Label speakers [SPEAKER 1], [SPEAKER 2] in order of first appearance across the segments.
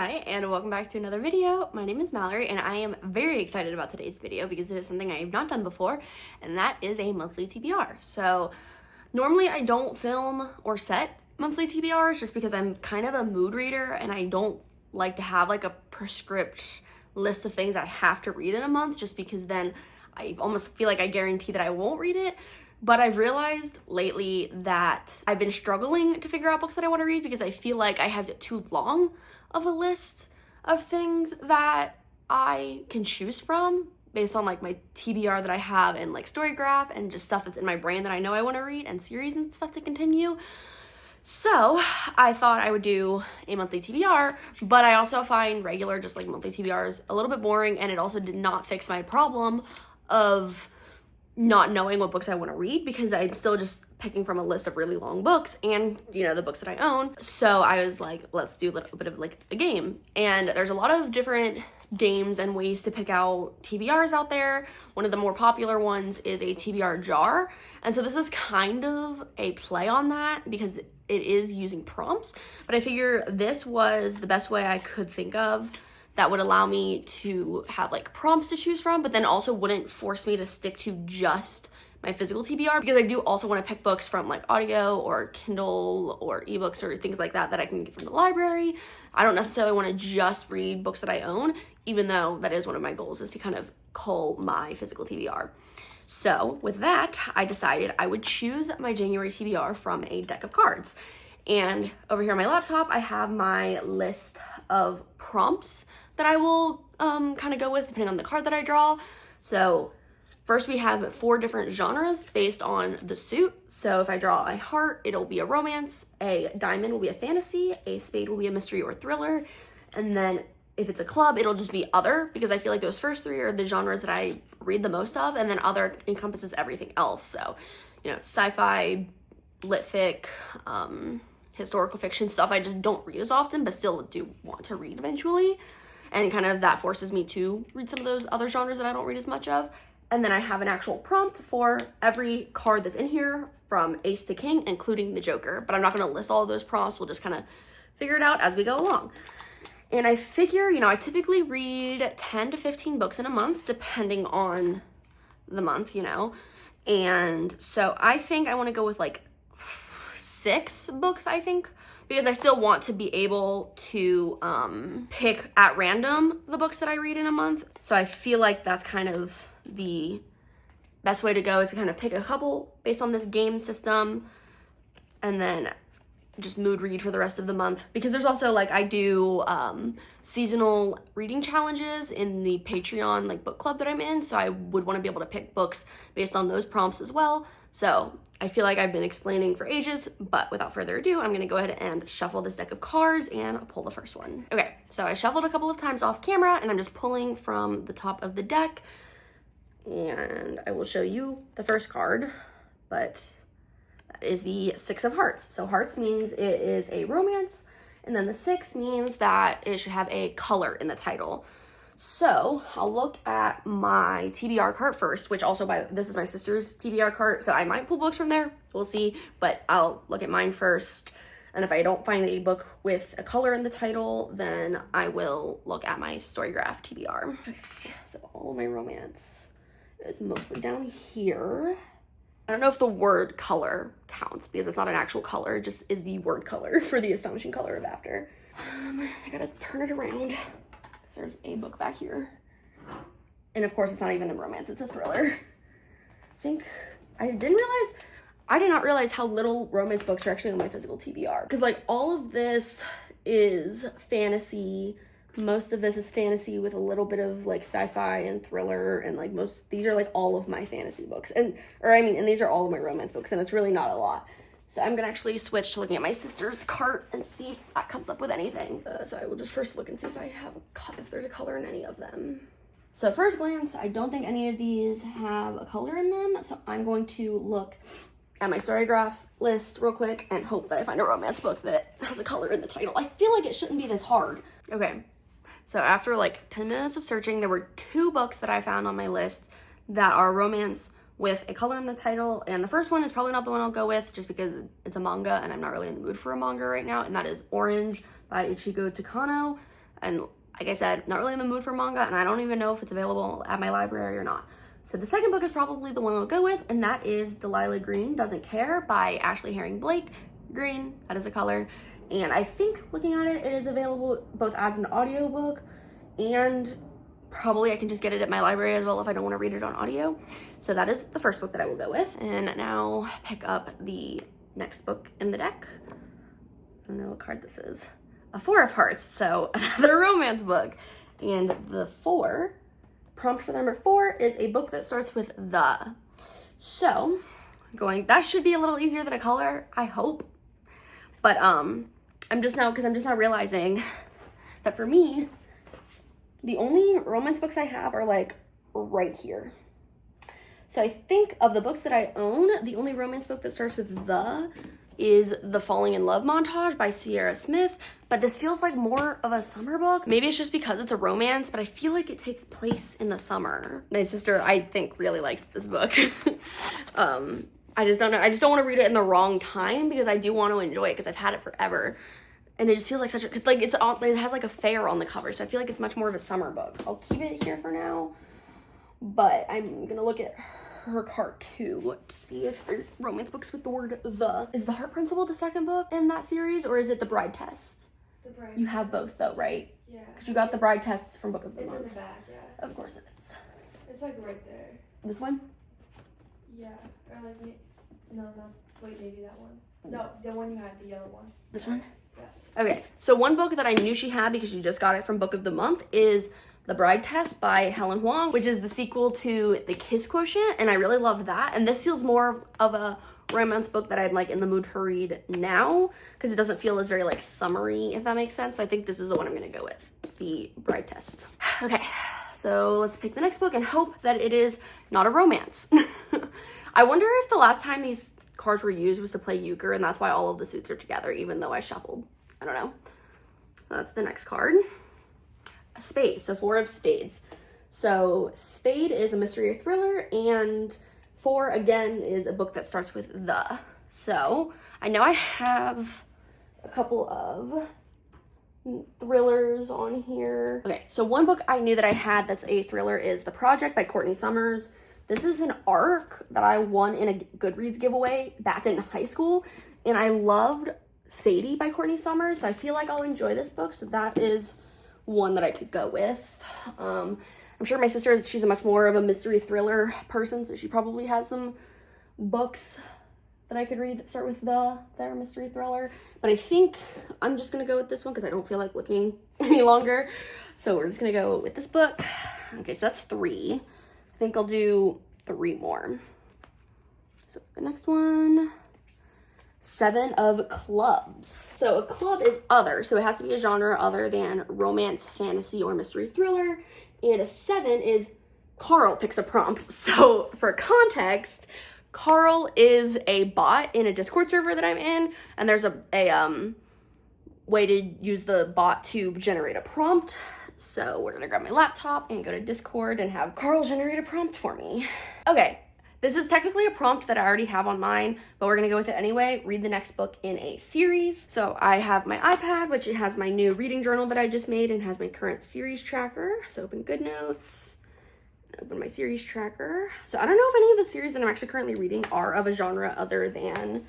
[SPEAKER 1] Hi, and welcome back to another video. My name is Mallory, and I am very excited about today's video because it is something I have not done before, and that is a monthly TBR. So normally I don't film or set monthly TBRs just because I'm kind of a mood reader and I don't like to have like a prescript list of things I have to read in a month, just because then I almost feel like I guarantee that I won't read it. But I've realized lately that I've been struggling to figure out books that I want to read because I feel like I have too long of a list of things that I can choose from based on like my TBR that I have and like Storygraph and just stuff that's in my brain that I know I want to read and series and stuff to continue. So I thought I would do a monthly TBR, but I also find regular just like monthly TBRs a little bit boring, and it also did not fix my problem of not knowing what books I want to read because I'm still just picking from a list of really long books and, you know, the books that I own. So I was like, let's do a little bit of like a game. And there's a lot of different games and ways to pick out TBRs out there. One of the more popular ones is a TBR jar. And so this is kind of a play on that because it is using prompts, but I figure this was the best way I could think of that would allow me to have like prompts to choose from, but then also wouldn't force me to stick to just my physical TBR, because I do also want to pick books from like audio or Kindle or ebooks or things like that that I can get from the library. I don't necessarily want to just read books that I own, even though that is one of my goals, is to kind of cull my physical TBR. So with that, I decided I would choose my January TBR from a deck of cards. And over here on my laptop, I have my list of prompts that I will kind of go with depending on the card that I draw. So first we have 4 different genres based on the suit. So if I draw a heart, it'll be a romance, a diamond will be a fantasy, a spade will be a mystery or thriller, and then if it's a club, it'll just be other, because I feel like those first 3 are the genres that I read the most of, and then other encompasses everything else. So, you know, sci-fi, lit fic, historical fiction, stuff I just don't read as often, but still do want to read eventually. And kind of that forces me to read some of those other genres that I don't read as much of. And then I have an actual prompt for every card that's in here from ace to king, including the Joker. But I'm not going to list all of those prompts. We'll just kind of figure it out as we go along. And I figure, you know, I typically read 10 to 15 books in a month, depending on the month, you know. And so I think I want to go with like 6 books, I think, because I still want to be able to pick at random the books that I read in a month. So I feel like that's kind of the best way to go, is to kind of pick a couple based on this game system and then just mood read for the rest of the month. Because there's also like, I do seasonal reading challenges in the Patreon like book club that I'm in, so I would want to be able to pick books based on those prompts as well. So I feel like I've been explaining for ages, but without further ado, I'm gonna go ahead and shuffle this deck of cards and pull the first one. Okay, so I shuffled a couple of times off camera and I'm just pulling from the top of the deck, and I will show you the first card, but that is the 6 of Hearts. So Hearts means it is a romance, and then the 6 means that it should have a color in the title. So I'll look at my TBR cart first, which also this is my sister's TBR cart, so I might pull books from there, we'll see, but I'll look at mine first. And if I don't find a book with a color in the title, then I will look at my Storygraph TBR. Okay, so all of my romance is mostly down here. I don't know if the word color counts because it's not an actual color, it just is the word color for the astonishing color of after. I gotta turn it around because there's a book back here. And of course it's not even a romance, it's a thriller. I did not realize how little romance books are actually on my physical TBR. Because like all of this is fantasy. Most of this is fantasy with a little bit of like sci-fi and thriller, and like these are like all of my fantasy books, and these are all of my romance books, and it's really not a lot. So I'm gonna actually switch to looking at my sister's cart and see if that comes up with anything. So I will just first look and see if there's a color in any of them. So at first glance, I don't think any of these have a color in them, so I'm going to look at my Storygraph list real quick and hope that I find a romance book that has a color in the title. I feel like it shouldn't be this hard. Okay. So after like 10 minutes of searching, there were 2 books that I found on my list that are romance with a color in the title. And the first one is probably not the one I'll go with just because it's a manga and I'm not really in the mood for a manga right now. And that is Orange by Ichigo Takano. And like I said, not really in the mood for manga, and I don't even know if it's available at my library or not. So the second book is probably the one I'll go with, and that is Delilah Green Doesn't Care by Ashley Herring Blake. Green, that is a color. And I think looking at it, it is available both as an audiobook, and probably I can just get it at my library as well if I don't want to read it on audio. So that is the first book that I will go with. And now pick up the next book in the deck. I don't know what card this is. A Four of Hearts, so another romance book. And the prompt for number 4 is a book that starts with the. So that should be a little easier than a color, I hope. But I'm just now realizing that for me, the only romance books I have are like right here. So I think of the books that I own, the only romance book that starts with the is The Falling in Love Montage by Sierra Smith, but this feels like more of a summer book. Maybe it's just because it's a romance, but I feel like it takes place in the summer. My sister, I think, really likes this book. I just don't know. I just don't want to read it in the wrong time because I do want to enjoy it because I've had it forever. And it just feels like because like it has like a fair on the cover, so I feel like it's much more of a summer book. I'll keep it here for now, but I'm gonna look at her card too to see if there's romance books with the word the. Is The Heart Principle the second book in that series, or is it The Bride Test? The Bride. You have both though, right? Yeah. Because you got The Bride Test from Book of the Month. It's in the back, yeah. Of course it is.
[SPEAKER 2] It's like right there.
[SPEAKER 1] This one?
[SPEAKER 2] Yeah. Or like no. Wait, maybe that one. No, the one you had, the yellow one.
[SPEAKER 1] This one?
[SPEAKER 2] Yeah.
[SPEAKER 1] Okay, so one book that I knew she had because she just got it from Book of the Month is The Bride Test by Helen Huang, which is the sequel to The Kiss Quotient, and I really loved that. And this feels more of a romance book that I'm like in the mood to read now because it doesn't feel as very like summery, if that makes sense. So I think this is the one I'm gonna go with, The Bride Test. Okay, so let's pick the next book and hope that it is not a romance. I wonder if the last time these cards were used was to play euchre, and that's why all of the suits are together, even though I shuffled. I don't know. That's the next card. A spade, so 4 of spades. So spade is a mystery or thriller, and 4 again is a book that starts with the. So I know I have a couple of thrillers on here. Okay, so one book I knew that I had that's a thriller is The Project by Courtney Summers. This is an ARC that I won in a Goodreads giveaway back in high school, and I loved Sadie by Courtney Summers, so I feel like I'll enjoy this book, so that is one that I could go with. I'm sure my sister, she's a much more of a mystery thriller person, so she probably has some books that I could read that start with their mystery thriller, but I think I'm just gonna go with this one because I don't feel like looking any longer, so we're just gonna go with this book. Okay, so that's 3. I think I'll do 3 more. So the next one, 7 of Clubs. So a club is other, so it has to be a genre other than romance, fantasy, or mystery thriller. And a 7 is Carl picks a prompt. So for context, Carl is a bot in a Discord server that I'm in, and there's a way to use the bot to generate a prompt. So we're gonna grab my laptop and go to Discord and have Carl generate a prompt for me. Okay, this is technically a prompt that I already have on mine, but we're gonna go with it anyway. Read the next book in a series. So I have my iPad, which it has my new reading journal that I just made and has my current series tracker. So open GoodNotes, open my series tracker. So I don't know if any of the series that I'm actually currently reading are of a genre other than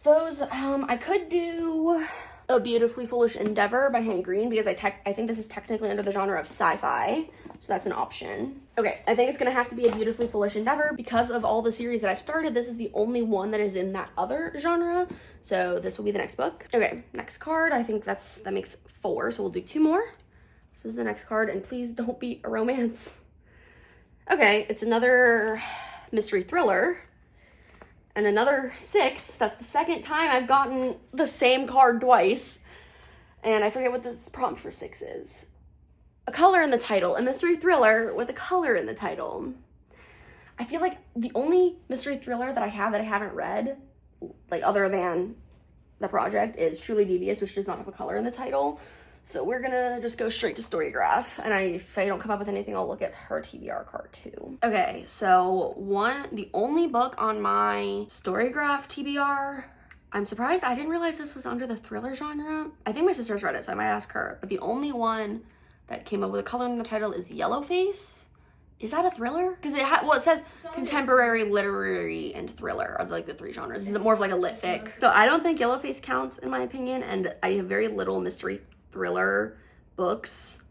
[SPEAKER 1] those. I could do A Beautifully Foolish Endeaver by Hank Green because I think this is technically under the genre of sci-fi, so that's an option. Okay, I think it's gonna have to be A Beautifully Foolish Endeaver because of all the series that I've started. This is the only one that is in that other genre, so this will be the next book. Okay, next card. I think that makes 4, so we'll do 2 more. This is the next card, and please don't be a romance. Okay, it's another mystery thriller. And another 6, that's the second time I've gotten the same card twice. And I forget what this prompt for 6 is. A color in the title, a mystery thriller with a color in the title. I feel like the only mystery thriller that I haven't read, like other than The Project, is Truly Devious, which does not have a color in the title. So we're gonna just go straight to Storygraph, and if I don't come up with anything, I'll look at her TBR card too. Okay, so the only book on my Storygraph TBR I'm surprised. I didn't realize this was under the thriller genre. I think my sister's read it, so I might ask her. But the only one that came up with a color in the title is Yellowface. Is that a thriller? Because it says contemporary, literary, and thriller are like the three genres. Is it more of like a lit fic? So I don't think Yellowface counts in my opinion, and I have very little mystery thriller books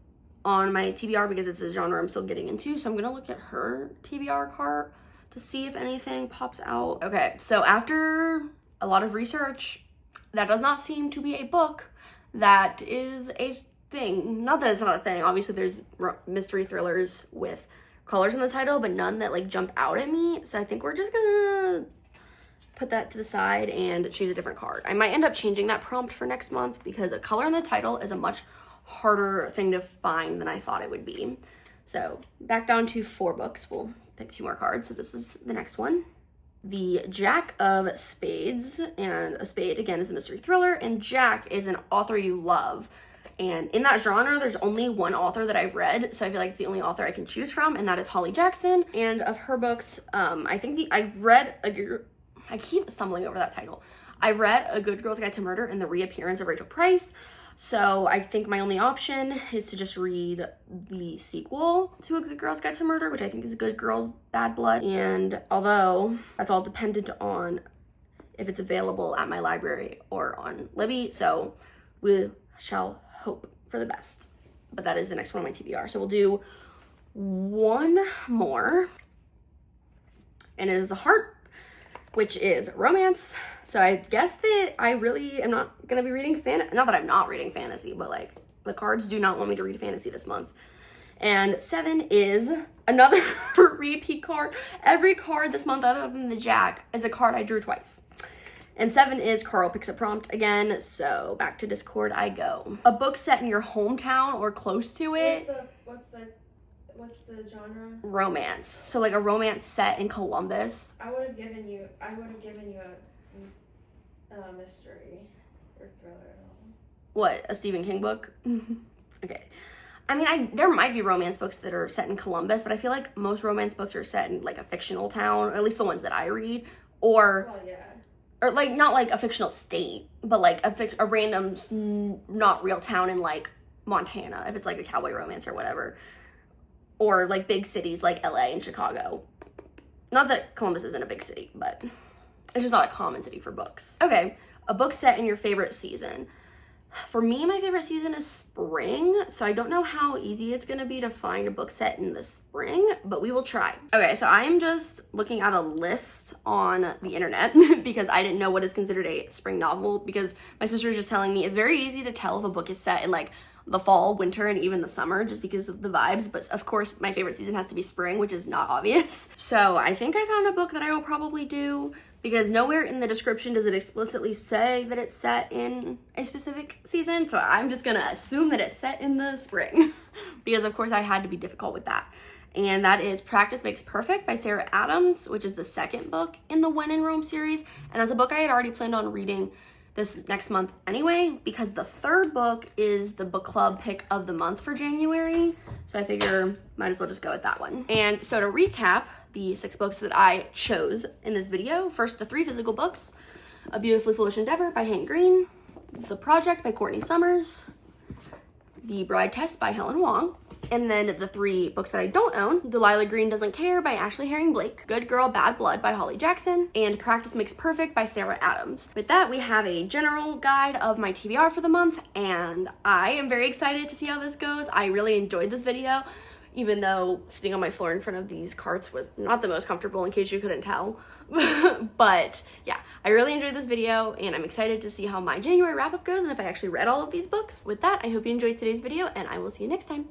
[SPEAKER 1] on my TBR because it's a genre I'm still getting into. So I'm gonna look at her TBR cart to see if anything pops out. Okay, so after a lot of research, that does not seem to be a book that is a thing. Not that it's not a thing. Obviously there's mystery thrillers with colors in the title, but none that like jump out at me. So I think we're just gonna put that to the side and choose a different card. I might end up changing that prompt for next month because a color in the title is a much harder thing to find than I thought it would be. So back down to 4 books. We'll pick 2 more cards. So this is the next one. The Jack of Spades, and a spade again is a mystery thriller, and Jack is an author you love. And in that genre, there's only one author that I've read, so I feel like it's the only author I can choose from, and that is Holly Jackson. And of her books, I keep stumbling over that title. I read A Good Girl's Guide to Murder and The Reappearance of Rachel Price. So I think my only option is to just read the sequel to A Good Girl's Guide to Murder, which I think is Good Girls, Bad Blood. And although that's all dependent on if it's available at my library or on Libby, so we shall hope for the best. But that is the next one on my TBR. So we'll do one more, and it is a heart, which is romance. So I guess that I really am not gonna be reading not that I'm not reading fantasy, but like the cards do not want me to read fantasy this month. And 7 is another repeat card. Every card this month other than the Jack is a card I drew twice. And 7 is Carl picks a prompt again, so back to Discord I go. A book set in your hometown or close to it.
[SPEAKER 2] What's the genre?
[SPEAKER 1] Romance. So like a romance set in Columbus.
[SPEAKER 2] I would have given you a mystery or thriller.
[SPEAKER 1] What, a Stephen King book? Okay. I mean, there might be romance books that are set in Columbus, but I feel like most romance books are set in like a fictional town, or at least the ones that I read, or like not like a fictional state, but like a random not real town in like Montana, if it's like a cowboy romance or whatever, or like big cities like LA and Chicago. Not that Columbus isn't a big city, but it's just not a common city for books. Okay, a book set in your favorite season. For me, my favorite season is spring, so I don't know how easy it's gonna be to find a book set in the spring, but we will try. Okay, so I am just looking at a list on the internet because I didn't know what is considered a spring novel, because my sister was just telling me it's very easy to tell if a book is set in like the fall, winter, and even the summer just because of the vibes, but of course my favorite season has to be spring, which is not obvious. So I think I found a book that I will probably do, because nowhere in the description does it explicitly say that it's set in a specific season, so I'm just gonna assume that it's set in the spring because of course I had to be difficult with that. And that is Practice Makes Perfect by Sarah Adams, which is the second book in the When in Rome series, and that's a book I had already planned on reading this next month anyway, because the third book is the book club pick of the month for January, so I figure might as well just go with that one. And so to recap the 6 books that I chose in this video, first the 3 physical books: A Beautifully Foolish Endeavor by Hank Green, The Project by Courtney Summers, The Bride Test by Helen Wong, and then the 3 books that I don't own: Delilah Green Doesn't Care by Ashley Herring Blake, Good Girl, Bad Blood by Holly Jackson, and Practice Makes Perfect by Sarah Adams. With that, we have a general guide of my TBR for the month, and I am very excited to see how this goes. I really enjoyed this video, even though sitting on my floor in front of these carts was not the most comfortable, in case you couldn't tell. But yeah, I really enjoyed this video, and I'm excited to see how my January wrap-up goes and if I actually read all of these books. With that, I hope you enjoyed today's video, and I will see you next time.